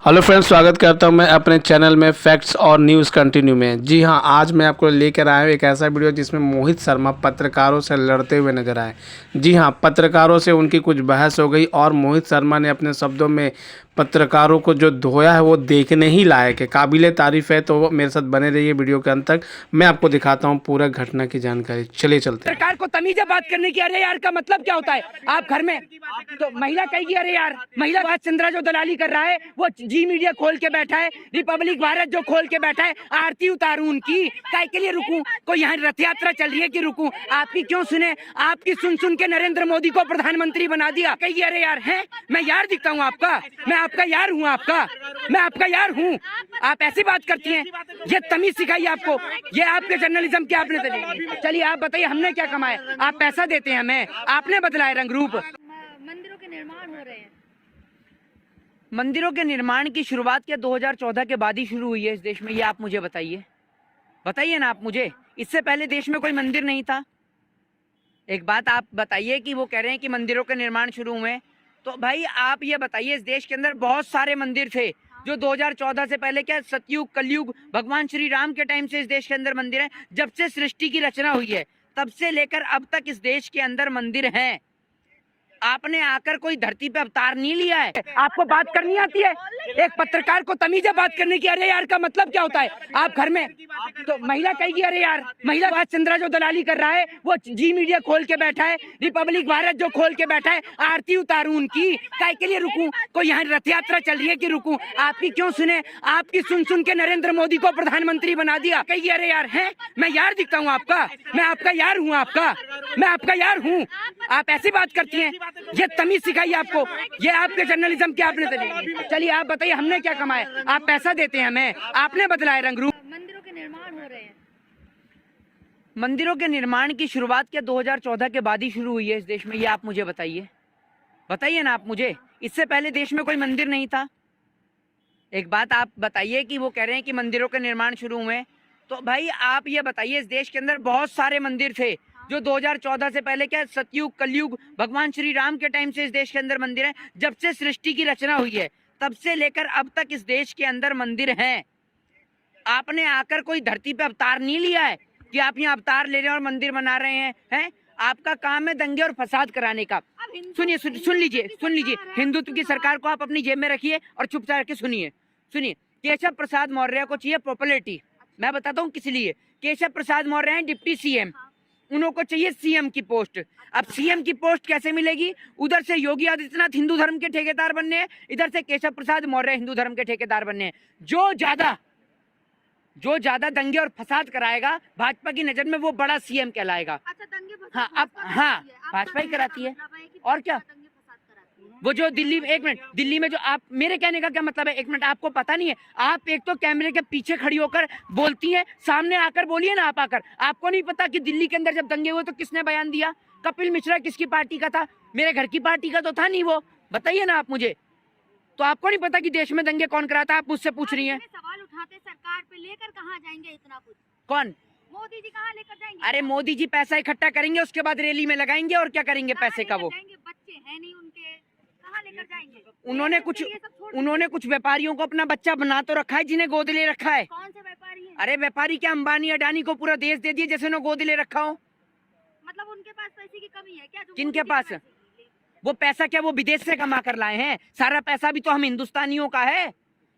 Hello friends, स्वागत करता हूं मैं अपने चैनल में फैक्ट्स और न्यूज़ कंटिन्यू में। जी हां, आज मैं आपको लेकर आया हूं एक ऐसा वीडियो जिसमें मोहित शर्मा पत्रकारों से लड़ते हुए नजर आए। जी हां, पत्रकारों से उनकी कुछ बहस हो गई और मोहित शर्मा ने अपने शब्दों में पत्रकारों को जो धोया है वो देखने ही लायक है, काबिले तारीफ़ है। तो मेरे साथ बने रहिए वीडियो के अंत तक, मैं आपको दिखाता हूँ पूरा घटना की जानकारी। चलिए चलते हैं। सरकार को तमीज है बात करने की। अरे यार का मतलब क्या होता है? आप घर में तो महिला कहेगी अरे यार, महिला बात चंद्रा जो दलाली कर रहा है वो जी मीडिया खोल के बैठा है, रिपब्लिक भारत जो खोल के बैठा है, आरती उतारू उनकी, काय के लिए रुकूं? कोई यहाँ रथ यात्रा चल रही है कि रुकूं? आपकी क्यों सुने? आपकी सुन सुन के नरेंद्र मोदी को प्रधानमंत्री बना दिया। कहिए अरे यार है, मैं यार दिखता हूँ आपका? मैं आपका यार हूँ? मैं आपका यार हूँ? आप ऐसी बात करती हैं? ये तमीज सिखाई आपको? ये आपके जर्नलिज्म की आपने तरीके। चलिए आप बताइए, हमने क्या कमाया? आप पैसा देते हैं हमें, आपने बदला है रंग रूप। मंदिरों के निर्माण हो रहे हैं। मंदिरों के निर्माण की शुरुआत क्या 2014 के बाद ही शुरू हुई है इस देश में? ये आप मुझे बताइए ना आप मुझे। इससे पहले देश में कोई मंदिर नहीं था। एक बात आप बताइए कि वो कह रहे हैं कि मंदिरों के निर्माण शुरू हुए, तो भाई आप ये बताइए, इस देश के अंदर बहुत सारे मंदिर थे जो 2014 से पहले, क्या सतयुग कलयुग भगवान श्री राम के टाइम से इस देश के अंदर मंदिर हैं। जब से सृष्टि की रचना हुई है तब से लेकर अब तक इस देश के अंदर मंदिर हैं। आपने आकर कोई धरती पे अवतार नहीं लिया है। आपको बात करनी आती है? एक पत्रकार को तमीज है बात करने की। अरे यार का मतलब क्या होता है? आप घर में तो महिला कहेगी अरे यार, महिला बात चंद्रा जो दलाली कर रहा है वो जी मीडिया खोल के बैठा है, रिपब्लिक भारत जो खोल के बैठा है, आरती उतारू उनकी, काय के लिए रुकूं? कोई यहाँ रथ यात्रा चल रही है कि रुकूं? आपकी क्यों सुने? आपकी सुन सुन के नरेंद्र मोदी को प्रधानमंत्री बना दिया। कहिए अरे यार है, मैं यार दिखता हूँ आपका? मैं आपका यार हूँ? मैं आपका यार हूँ? आप ऐसी बात करती हैं? ये तमीज सिखाई आपको? ये आपके जर्नलिज्म की आपने तरीके। चलिए आप बताइए, हमने क्या कमाया? आप पैसा देते हैं हमें, आपने बदला है रंग रूप। मंदिरों के निर्माण हो रहे हैं। मंदिरों के निर्माण की शुरुआत क्या 2014 के बाद ही शुरू हुई है इस देश में? ये आप मुझे बताइए ना आप मुझे। इससे पहले देश में कोई मंदिर नहीं था। एक बात आप बताइए कि वो कह रहे हैं कि मंदिरों के निर्माण शुरू हुए, तो भाई आप ये बताइए, इस देश के अंदर बहुत सारे मंदिर थे जो 2014 से पहले, क्या सतयुग कलयुग भगवान श्री राम के टाइम से इस देश के अंदर मंदिर हैं। जब से सृष्टि की रचना हुई है तब से लेकर अब तक इस देश के अंदर मंदिर हैं। आपने आकर कोई धरती पे अवतार नहीं लिया है कि आप यहाँ अवतार ले रहे हैं और मंदिर बना रहे हैं। आपका काम है दंगे और फसाद कराने का। सुनिए, सुन लीजिए। हिंदुत्व की सरकार को आप अपनी जेब में रखिए और चुपचाप के सुनिए। केशव प्रसाद मौर्य को चाहिए पॉपुलैरिटी। मैं बताता हूँ किस लिए। केशव प्रसाद मौर्य हैं डिप्टी सीएम, उनको चाहिए सीएम की पोस्ट। अब सीएम की पोस्ट कैसे मिलेगी? उधर से योगी आदित्यनाथ हिंदू धर्म के ठेकेदार बनने हैं, इधर से केशव प्रसाद मौर्य हिंदू धर्म के ठेकेदार बनने हैं। जो ज्यादा दंगे और फसाद कराएगा भाजपा की नजर में वो बड़ा सीएम कहलाएगा। अच्छा, दंगे फसाद हाँ, अब हाँ, भाजपा ही कराती है और क्या। दंगे फसाद कराती है। वो जो दिल्ली में, एक मिनट, दिल्ली में जो आप, मेरे कहने का क्या मतलब है, एक मिनट, आपको पता नहीं है? आप एक तो कैमरे के पीछे खड़ी होकर बोलती हैं, सामने आकर बोलिए ना आप आकर। आपको नहीं पता कि दिल्ली के अंदर जब दंगे हुए तो किसने बयान दिया? कपिल मिश्रा किसकी पार्टी का था? मेरे घर की पार्टी का तो था नहीं वो। बताइए ना आप मुझे। तो आपको नहीं पता कि देश में दंगे कौन कराता? आप मुझसे पूछ रही हैं। सवाल उठाते सरकार पे, लेकर कहाँ जाएंगे इतना कुछ? कौन? मोदी जी कहाँ लेकर जाएंगे? अरे मोदी जी पैसा इकट्ठा करेंगे, उसके बाद रैली में लगाएंगे और क्या करेंगे पैसे का? वो बच्चे हैं नहीं उनके, कहाँ लेकर जाएंगे? उन्होंने कुछ व्यापारियों को अपना बच्चा बना तो रखा है, जिन्हें गोद ले रखा है। कौन से व्यापारी हैं? अरे व्यापारी क्या, अंबानी अडानी को पूरा देश दे दिए जैसे उन्होंने गोद ले रखा हो। मतलब उनके पास पैसे की कमी है क्या? जो किनके मोदी जी पास? पैसे ले? वो पैसा क्या वो विदेश से कमा कर लाए हैं? सारा पैसा भी तो हम हिंदुस्तानियों का है।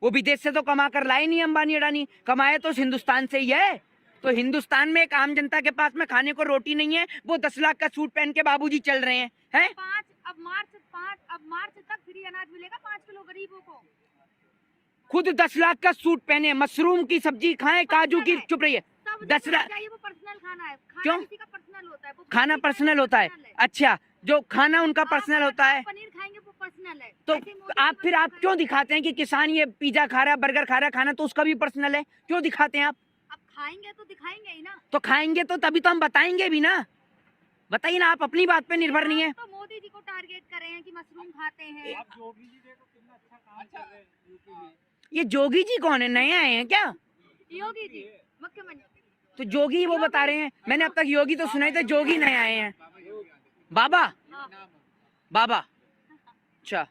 वो विदेश से तो कमा कर लाए नहीं अंबानी अडानी, कमाए तो हिंदुस्तान से ही है। तो हिंदुस्तान में एक आम जनता के पास में खाने को रोटी नहीं है, वो 10 लाख का सूट पहन के बाबूजी चल रहे हैं। अब मार्च तक फ्री अनाज मिलेगा 5 किलो गरीबों को। खुद 10 लाख का सूट पहने, मशरूम की सब्जी खाएं, काजू की, चुप रहिए। 10 लाख वो पर्सनल खाना है। क्यों? किसी का पर्सनल होता है वो। खाना पर्सनल होता है? अच्छा, जो खाना उनका पर्सनल होता है, पनीर खाएंगे वो पर्सनल है। तो आप क्यों दिखाते हैं कि किसान ये पिज्जा खा रहा है, बर्गर खा रहा है? खाना तो उसका भी पर्सनल है, क्यों दिखाते हैं आप? अब खाएंगे तो दिखाएंगे ही ना। तो खाएंगे तो तभी तो हम बताएंगे भी ना। बताइए ना, आप अपनी बात पे निर्भर नहीं है। तो मोदी जी को टारगेट कर रहे हैं कि मशरूम खाते हैं। आप जोगी जी देखो कितना अच्छा काम कर रहे हैं यूपी में। ये जोगी जी कौन है? नए आए हैं क्या? योगी जी मुख्यमंत्री। तो जोगी वो बता रहे हैं, मैंने अब तक योगी तो सुना ही था, जोगी नए आए हैं। बाबा, अच्छा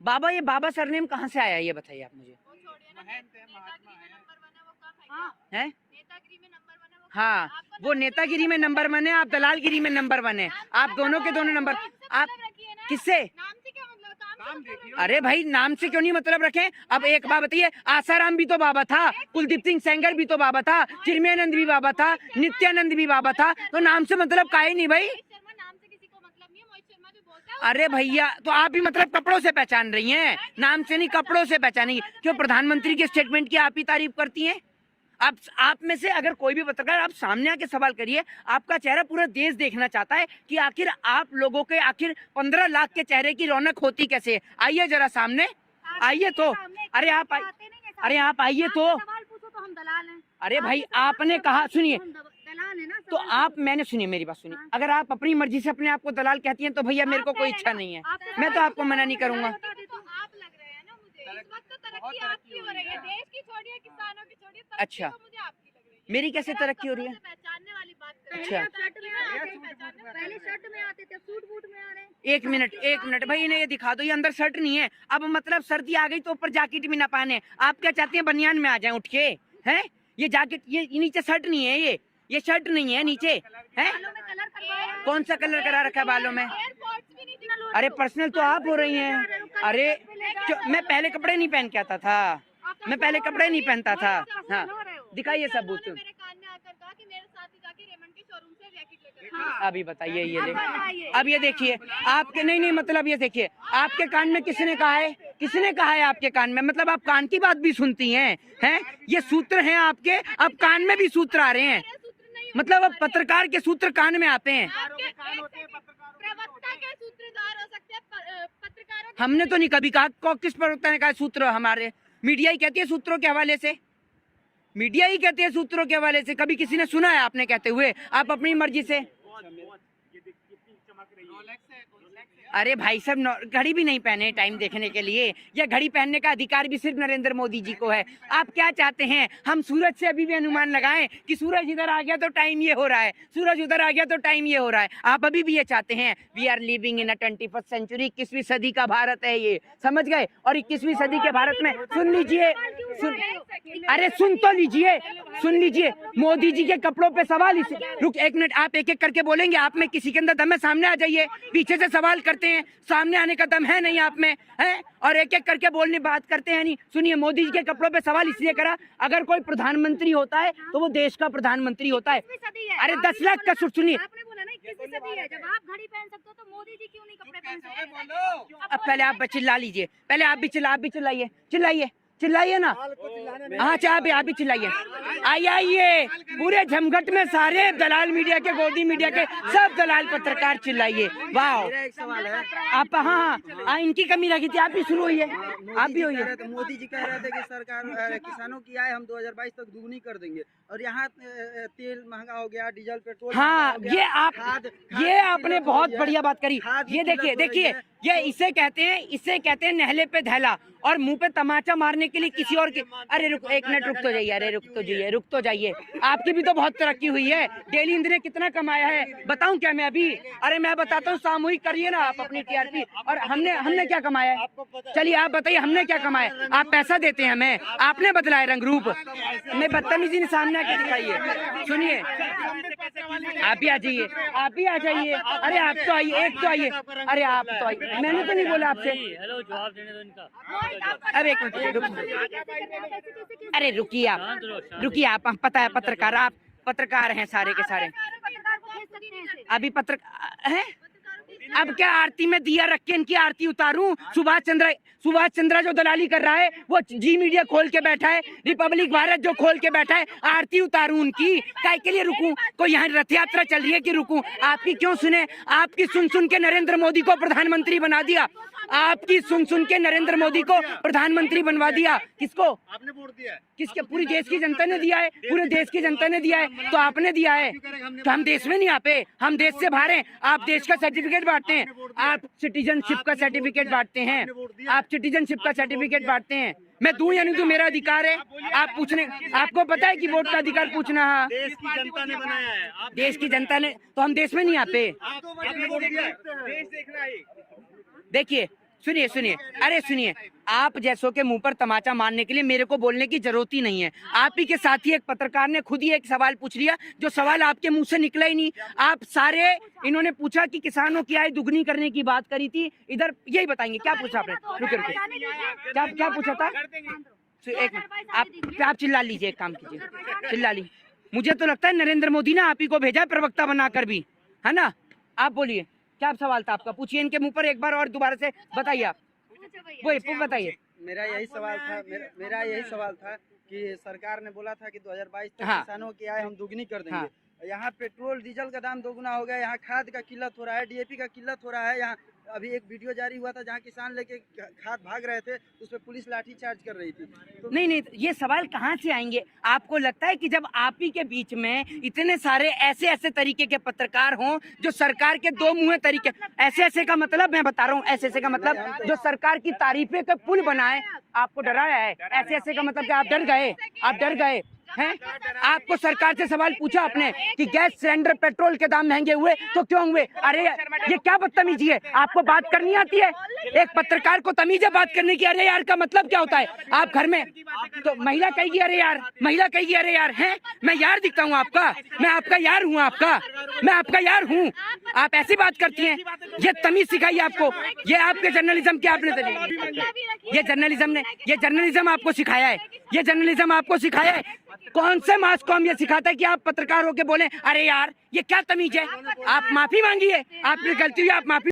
बाबा, ये बाबा सरनेम कहाँ से आया ये बताइए आप मुझे। वो छोड़िए ना, महंत है, महात्मा नेतागिरी में है। नंबर वन है, वो कहाँ खाएगा? हैं? नेतागिरी में नंबर वन है, वो हाँ, आपको वो नाम से नेतागिरी में नंबर वन है, आप दलालगिरी में नंबर वन है। आप दोनों के दोनों नंबर। नाम से आप मतलब रखिए ना। किससे? नाम से क्या मतलब, काम से काम मतलब देखिए। अरे भाई, नाम से क्यों नहीं मतलब रखें। अब एक बात बताइए, आसाराम भी तो बाबा था, कुलदीप सिंह सेंगर भी तो बाबा था, चिन्मयानंद भी बाबा था, नित्यानंद भी बाबा था, तो नाम से मतलब काहे नहीं भाई। मोहित शर्मा नाम से किसी को मतलब नहीं है, मोहित शर्मा जो बोलता है अरे भैया, तो आप भी मतलब कपड़ों से पहचान रही हैं, नाम से नहीं कपड़ों से पहचानेंगी। क्यों प्रधानमंत्री के स्टेटमेंट की आप ही तारीफ करती हैं। आप में से अगर कोई भी पत्रकार, आप सामने आके सवाल करिए। आपका चेहरा पूरा देश देखना चाहता है कि आखिर आप लोगों के आखिर 15 लाख के चेहरे की रौनक होती कैसे है। आइए जरा सामने, आइए तो। अरे आप अरे आप आइए तो। सवाल पूछो तो हम दलाल हैं। अरे भाई, आपसे सवाल आपने पूछो कहा, तो सुनिए, हम दलाल हैं ना। तो सवाल आप, पूछो। मैंने सुनिए मेरी बात सुनिए, हाँ। अगर आप अपनी मर्जी से अपने आप को दलाल कहती हैं तो भैया मेरे को आप कोई कह रहे इच्छा ना, नहीं है, आपसे मैं तो सवाल आपको पूछो, मना नहीं मैं करूंगा। बता देती हूँ। आप लग रहे हैं ना मुझे, इस वक्त तो बहुत तरक्की आपकी हो रही है, है। देश की छोड़िए, किसानों की छोड़िए, तरक्की अच्छा। तो मुझे आपकी लग रही है। मेरी कैसे अगर आप तरक्की हो रही है? कपड़ों से पहचानने वाली बात करें, अच्छा। आप शर्ट में आते थे, सूट बूट में पहले शर्ट में आते थे, सूट बूट में आ रहे हैं। एक मिनट भाई, इन्हें ये दिखा दो, ये अंदर शर्ट नहीं है। अब मतलब सर्दी आ गई तो ऊपर जैकेट भी ना पहने। आप क्या चाहते हैं, बनियान में आ जाएं उठ के? हैं, ये जैकेट, ये नीचे शर्ट नहीं है, ये शर्ट नहीं है नीचे, हैं? बालों में कलर करवाया है। कौन सा कलर करा रखा है बालों में? एयरपोर्ट्स भी नहीं दिखा लोग। अरे पर्सनल तो आप हो रही हैं। अरे मैं पहले कपड़े नहीं पहन के आता था, मैं पहले कपड़े नहीं पहनता था। हाँ, दिखाइए सबूत। मेरे कान में आकर कहा कि मेरे साथ ही जाके रेमंड के शोरूम से जैकेट लेकर आओ। अभी बताइए, ये बताइए। देखिए, अब ये देखिए आपके, नहीं मतलब ये देखिए, आपके कान में किसने कहा है, किसने कहा है आपके कान में? मतलब आप कान की बात भी सुनती हैं? ये सूत्र हैं आपके, अब कान में भी सूत्र आ रहे हैं। सूत्र नहीं मतलब अब पत्रकार के सूत्र कान में आते हैं। आपके प्रवक्ता के सूत्रधार हो सकते हैं, पत्रकारों के हमने तो नहीं कभी कहा, किस प्रवक्ता ने कहा सूत्र? हमारे मीडिया ही कहती है सूत्रों के हवाले से, मीडिया ही कहते हैं सूत्रों के हवाले से। कभी किसी ने सुना है आपने कहते हुए? आप अपनी मर्जी से। अरे भाई साहब, घड़ी भी नहीं पहने टाइम देखने के लिए, या घड़ी पहनने का अधिकार भी सिर्फ नरेंद्र मोदी जी को है। आप क्या चाहते हैं, हम सूरज से अभी भी अनुमान लगाएं कि सूरज इधर आ गया तो टाइम ये हो रहा है, सूरज उधर आ गया तो टाइम ये हो रहा है? आप अभी भी ये चाहते हैं? We are living in a 21st century, 21वीं सदी का भारत है ये, समझ गए? और 21वीं सदी के भारत में सुन लीजिए, अरे सुन तो लीजिए, सुन लीजिए, मोदी जी के कपड़ों पे सवाल। रुक एक मिनट, आप एक एक करके बोलेंगे। आप में किसी के अंदर दम है? सामने आ जाइए, पीछे से सवाल करते हैं, सामने आने का दम है नहीं आप में, है? और एक एक करके बोलने बात करते हैं नहीं। सुनिए, मोदी जी के कपड़ों पे सवाल इसलिए करा, अगर कोई प्रधानमंत्री होता है तो वो देश का प्रधानमंत्री होता है। अरे 10 लाख का सुनिए, आपने बोला ना 21वीं सदी है, जब आप घड़ी पहन सकते हो तो मोदी जी क्यों नहीं कपड़े पहन सकते? बोलो। अब पहले आप चिल्ला लीजिए, पहले आप भी चिल्लाइए, चिल्लाइए ना। हाँ आप भी चिल्लाइए। आइए, पूरे झमघट में सारे दलाल मीडिया के, गोदी मीडिया के सब दलाल पत्रकार चिल्लाइए। वाह, सवाल है। आप हाँ, इनकी कमी लगी थी, आप भी शुरू होइए, आप भी होइए। मोदी जी कह रहे थे कि सरकार किसानों की आय हम 2022 तक दुगनी कर देंगे, और यहाँ तेल महंगा हो गया, डीजल पेट्रोल हाँ, महंगा हो गया, ये आपने बहुत बढ़िया बात करी। ये देखिए, ये इसे कहते हैं नहले पे धैला, और मुंह पे तमाचा मारने के लिए किसी और के। अरे रुक, एक मिनट रुक तो जाइए, अरे रुक तो जाइए। आपकी भी तो बहुत तरक्की हुई है। डेली इंद्र ने कितना कमाया है बताऊं क्या मैं अभी? अरे मैं बताता हूँ, सामूहिक करिए ना आप अपनी टीआरपी। और हमने क्या कमाया है? चलिए आप बताइए, हमने क्या कमाया? आप पैसा देते हैं हमें, आपने बदलाया रंग रूप। मैं बदतमीजी ने सामने आके दिखाइए। सुनिए, आप भी आ जाइए, अरे आप तो आइए, एक तो आइए, अरे आप तो आइए, मैंने तो नहीं बोला आपसे। हेलो, जवाब देने दो इनका। अब एक मिनट, अरे रुकिए आप, पता है पत्रकार, आप पत्रकार हैं सारे के सारे। अभी पत्रकार हैं, अब क्या आरती में दिया रख के इनकी आरती उतारूं? सुभाष चंद्रा जो दलाली कर रहा है, वो जी मीडिया खोल के बैठा है, रिपब्लिक भारत जो खोल के बैठा है, आरती उतारूं उनकी? काय के लिए रुकूं? कोई यहाँ रथ यात्रा चल रही है कि रुकूं? आपकी क्यों सुने? आपकी सुन के नरेंद्र मोदी को प्रधानमंत्री बना दिया, आपकी सुन के नरेंद्र मोदी को प्रधानमंत्री बनवा दिया। किसको? आपने वोट दिया है। किसके? पूरी देश की जनता ने दिया है, पूरे देश की जनता ने दिया है, तो आपने दिया है। तो हम देश में नहीं आते, हम देश से बाहर हैं। आप देश का सर्टिफिकेट बांटते हैं, आप सिटीजनशिप का सर्टिफिकेट बांटते हैं, आप सिटीजनशिप का सर्टिफिकेट बांटते हैं। मैं दूं या नहीं दूं, मेरा अधिकार है। आप पूछने, आपको पता है कि वोट का अधिकार पूछना है? देश की जनता ने बनाया है। आप देश की जनता ने, तो हम देश में नहीं आते। आपने वोट दिया है। देश देखना है। देखिए, सुनिए सुनिए, अरे सुनिए, आप जैसों के मुंह पर तमाचा मारने के लिए मेरे को बोलने की जरूरत ही नहीं है। आप ही के साथ ही एक पत्रकार ने खुद ही एक सवाल पूछ लिया जो सवाल आपके मुंह से निकला ही नहीं। आप सारे इन्होंने पूछा कि किसानों की आय दुगनी करने की बात करी थी, इधर यही बताएंगे क्या पूछा आपने? रुके रुके, क्या क्या पूछा था? एक आप चिल्ला लीजिए, एक काम कीजिए, चिल्ला ली। मुझे तो लगता है नरेंद्र मोदी ने आप ही को भेजा प्रवक्ता बनाकर भी, है ना? आप बोलिए, क्या सवाल था आपका? पूछिए इनके मुंह पर एक बार और दोबारा से बताइए। आप वही बताइए। मेरा यही सवाल था कि सरकार ने बोला था कि 2022 तक हाँ। किसानों की आय हम दुगनी कर देंगे। हाँ। यहाँ पेट्रोल डीजल का दाम दोगुना हो गया, यहाँ खाद का किल्लत हो रहा है, डीएपी का किल्लत हो रहा है। यहाँ अभी एक वीडियो जारी हुआ था जहाँ किसान लेके खाद भाग रहे थे, उस पर पुलिस लाठी चार्ज कर रही थी। तो नहीं, ये सवाल कहाँ से आएंगे? आपको लगता है कि जब आप ही के बीच में इतने सारे ऐसे तरीके के पत्रकार हों जो सरकार के दो मुंहे तरीके, ऐसे का मतलब मैं बता रहा हूँ, ऐसे का मतलब जो सरकार की तारीफें का पुल बनाए, आपको डराया है। ऐसे का मतलब कि आप डर गए हैं? आपको सरकार से सवाल पूछा आपने कि गैस सिलेंडर पेट्रोल के दाम महंगे हुए तो क्यों हुए? अरे ये क्या बदतमीजी है? आपको बात करनी आती है? एक पत्रकार को तमीज है बात करने की? अरे यार का मतलब क्या होता है? आप घर में तो महिला कहेगी अरे यार, महिला कहेगी अरे यार, हैं? मैं यार दिखता हूँ आपका? मैं आपका यार हूँ? मैं आपका यार हूँ? आप ऐसी बात करती हैं? ये तमीज सिखाई आपको? ये आपके जर्नलिज्म के आपने ये जर्नलिज्म आपको सिखाया है? ये जर्नलिज्म आपको सिखाया है? कौन से मास कॉम ये सिखाता है कि आप पत्रकार होके बोले अरे यार? ये क्या तमीज है? आप माफी मांगिए, आपने गलती हुई, आप माफी